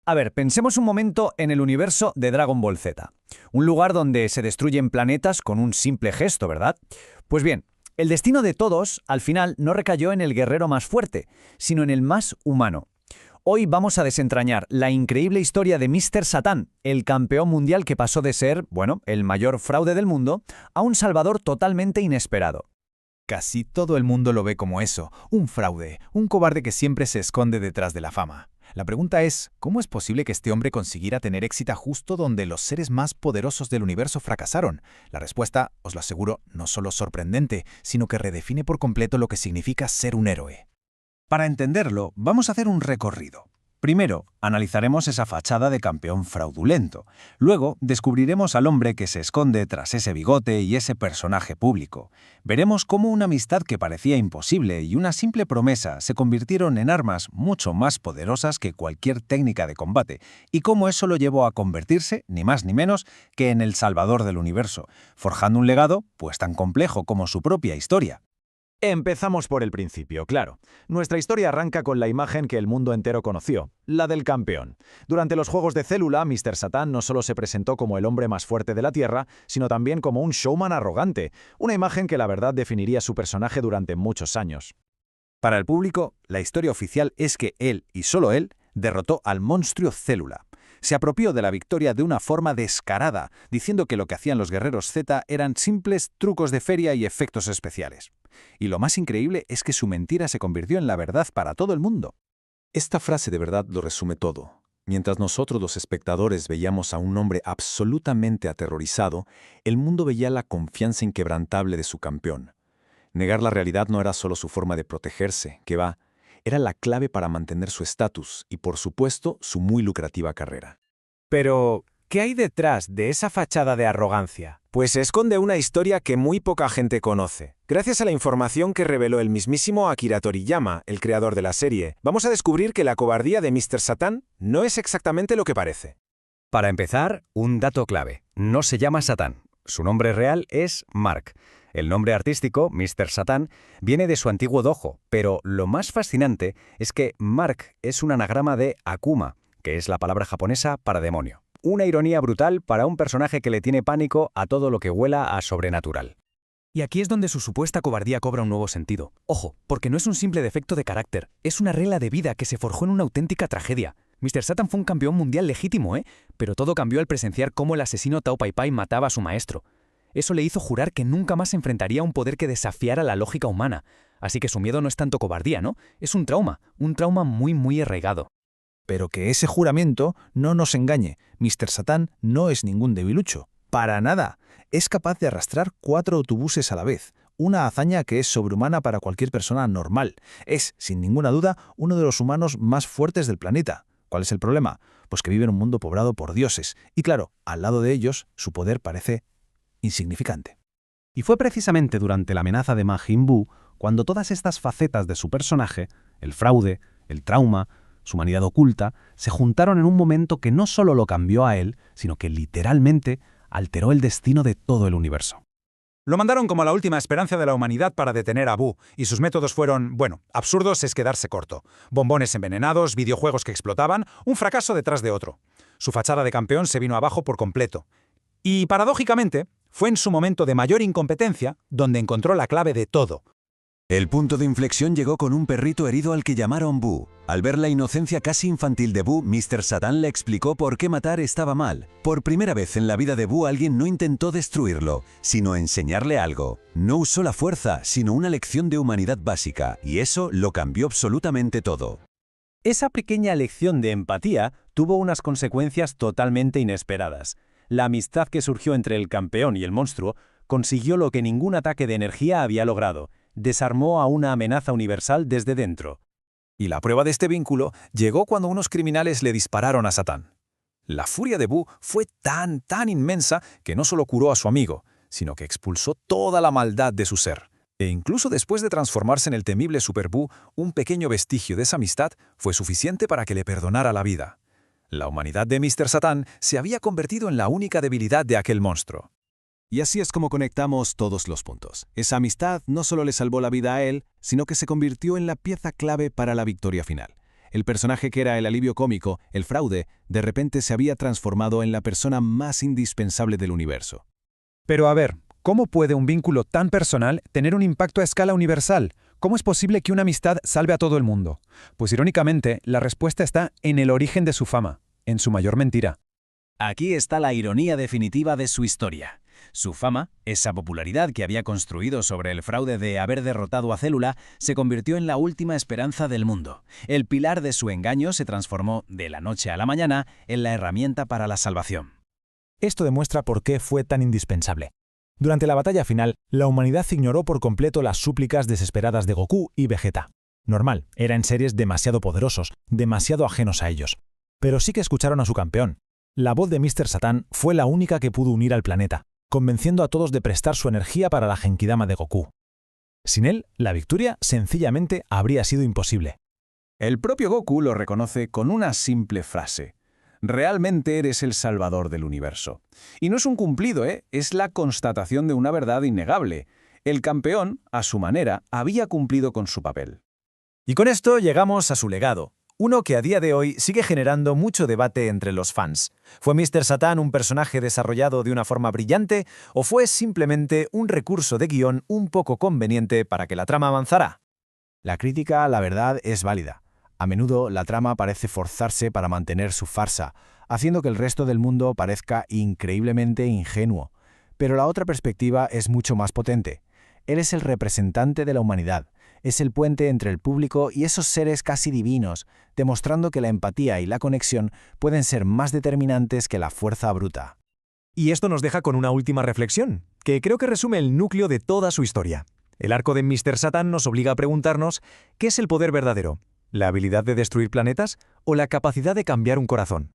A ver, pensemos un momento en el universo de Dragon Ball Z. Un lugar donde se destruyen planetas con un simple gesto, ¿verdad? Pues bien, el destino de todos, al final, no recayó en el guerrero más fuerte, sino en el más humano. Hoy vamos a desentrañar la increíble historia de Mr. Satan, el campeón mundial que pasó de ser, bueno, el mayor fraude del mundo, a un salvador totalmente inesperado. Casi todo el mundo lo ve como eso, un fraude, un cobarde que siempre se esconde detrás de la fama. La pregunta es, ¿cómo es posible que este hombre consiguiera tener éxito justo donde los seres más poderosos del universo fracasaron? La respuesta, os lo aseguro, no solo sorprendente, sino que redefine por completo lo que significa ser un héroe. Para entenderlo, vamos a hacer un recorrido. Primero, analizaremos esa fachada de campeón fraudulento. Luego, descubriremos al hombre que se esconde tras ese bigote y ese personaje público. Veremos cómo una amistad que parecía imposible y una simple promesa se convirtieron en armas mucho más poderosas que cualquier técnica de combate, y cómo eso lo llevó a convertirse, ni más ni menos, que en el salvador del universo, forjando un legado pues tan complejo como su propia historia. Empezamos por el principio, claro. Nuestra historia arranca con la imagen que el mundo entero conoció, la del campeón. Durante los Juegos de Célula, Mr. Satan no solo se presentó como el hombre más fuerte de la Tierra, sino también como un showman arrogante, una imagen que la verdad definiría su personaje durante muchos años. Para el público, la historia oficial es que él, y solo él, derrotó al monstruo Célula. Se apropió de la victoria de una forma descarada, diciendo que lo que hacían los guerreros Z eran simples trucos de feria y efectos especiales. Y lo más increíble es que su mentira se convirtió en la verdad para todo el mundo. Esta frase de verdad lo resume todo. Mientras nosotros los espectadores veíamos a un hombre absolutamente aterrorizado, el mundo veía la confianza inquebrantable de su campeón. Negar la realidad no era solo su forma de protegerse, era la clave para mantener su estatus y, por supuesto, su muy lucrativa carrera. Pero, ¿qué hay detrás de esa fachada de arrogancia? Pues se esconde una historia que muy poca gente conoce. Gracias a la información que reveló el mismísimo Akira Toriyama, el creador de la serie, vamos a descubrir que la cobardía de Mr. Satan no es exactamente lo que parece. Para empezar, un dato clave. No se llama Satán. Su nombre real es Mark. El nombre artístico, Mr. Satan, viene de su antiguo dojo, pero lo más fascinante es que Mark es un anagrama de Akuma, que es la palabra japonesa para demonio. Una ironía brutal para un personaje que le tiene pánico a todo lo que huela a sobrenatural. Y aquí es donde su supuesta cobardía cobra un nuevo sentido. Ojo, porque no es un simple defecto de carácter, es una regla de vida que se forjó en una auténtica tragedia. Mr. Satan fue un campeón mundial legítimo, pero todo cambió al presenciar cómo el asesino Tao Pai Pai mataba a su maestro. Eso le hizo jurar que nunca más se enfrentaría a un poder que desafiara la lógica humana. Así que su miedo no es tanto cobardía, ¿no? Es un trauma muy arraigado. Pero que ese juramento no nos engañe. Mr. Satan no es ningún debilucho. Para nada. Es capaz de arrastrar 4 autobuses a la vez. Una hazaña que es sobrehumana para cualquier persona normal. Es, sin ninguna duda, uno de los humanos más fuertes del planeta. ¿Cuál es el problema? Pues que vive en un mundo poblado por dioses. Y claro, al lado de ellos, su poder parece insignificante. Y fue precisamente durante la amenaza de Majin Buu cuando todas estas facetas de su personaje, el fraude, el trauma, su humanidad oculta, se juntaron en un momento que no solo lo cambió a él, sino que literalmente alteró el destino de todo el universo. Lo mandaron como la última esperanza de la humanidad para detener a Buu, y sus métodos fueron, absurdos es quedarse corto. Bombones envenenados, videojuegos que explotaban, un fracaso detrás de otro. Su fachada de campeón se vino abajo por completo. Y, paradójicamente, fue en su momento de mayor incompetencia donde encontró la clave de todo. El punto de inflexión llegó con un perrito herido al que llamaron Buu. Al ver la inocencia casi infantil de Buu, Mr. Satan le explicó por qué matar estaba mal. Por primera vez en la vida de Buu alguien no intentó destruirlo, sino enseñarle algo. No usó la fuerza, sino una lección de humanidad básica, y eso lo cambió absolutamente todo. Esa pequeña lección de empatía tuvo unas consecuencias totalmente inesperadas. La amistad que surgió entre el campeón y el monstruo consiguió lo que ningún ataque de energía había logrado. Desarmó a una amenaza universal desde dentro. Y la prueba de este vínculo llegó cuando unos criminales le dispararon a Satán. La furia de Buu fue tan inmensa que no solo curó a su amigo, sino que expulsó toda la maldad de su ser. E incluso después de transformarse en el temible Super Buu, un pequeño vestigio de esa amistad fue suficiente para que le perdonara la vida. La humanidad de Mr. Satan se había convertido en la única debilidad de aquel monstruo. Y así es como conectamos todos los puntos. Esa amistad no solo le salvó la vida a él, sino que se convirtió en la pieza clave para la victoria final. El personaje que era el alivio cómico, el fraude, de repente se había transformado en la persona más indispensable del universo. Pero a ver, ¿cómo puede un vínculo tan personal tener un impacto a escala universal? ¿Cómo es posible que una amistad salve a todo el mundo? Pues irónicamente, la respuesta está en el origen de su fama, en su mayor mentira. Aquí está la ironía definitiva de su historia. Su fama, esa popularidad que había construido sobre el fraude de haber derrotado a Célula, se convirtió en la última esperanza del mundo. El pilar de su engaño se transformó, de la noche a la mañana, en la herramienta para la salvación. Esto demuestra por qué fue tan indispensable. Durante la batalla final, la humanidad ignoró por completo las súplicas desesperadas de Goku y Vegeta. Normal, eran seres demasiado poderosos, demasiado ajenos a ellos. Pero sí que escucharon a su campeón. La voz de Mr. Satan fue la única que pudo unir al planeta, convenciendo a todos de prestar su energía para la Genkidama de Goku. Sin él, la victoria sencillamente habría sido imposible. El propio Goku lo reconoce con una simple frase. Realmente eres el salvador del universo. Y no es un cumplido, es la constatación de una verdad innegable. El campeón, a su manera, había cumplido con su papel. Y con esto llegamos a su legado, uno que a día de hoy sigue generando mucho debate entre los fans. ¿Fue Mr. Satan un personaje desarrollado de una forma brillante o fue simplemente un recurso de guión un poco conveniente para que la trama avanzara? La crítica, la verdad, es válida. A menudo la trama parece forzarse para mantener su farsa, haciendo que el resto del mundo parezca increíblemente ingenuo. Pero la otra perspectiva es mucho más potente. Él es el representante de la humanidad. Es el puente entre el público y esos seres casi divinos, demostrando que la empatía y la conexión pueden ser más determinantes que la fuerza bruta. Y esto nos deja con una última reflexión, que creo que resume el núcleo de toda su historia. El arco de Mr. Satan nos obliga a preguntarnos ¿qué es el poder verdadero? ¿La habilidad de destruir planetas o la capacidad de cambiar un corazón?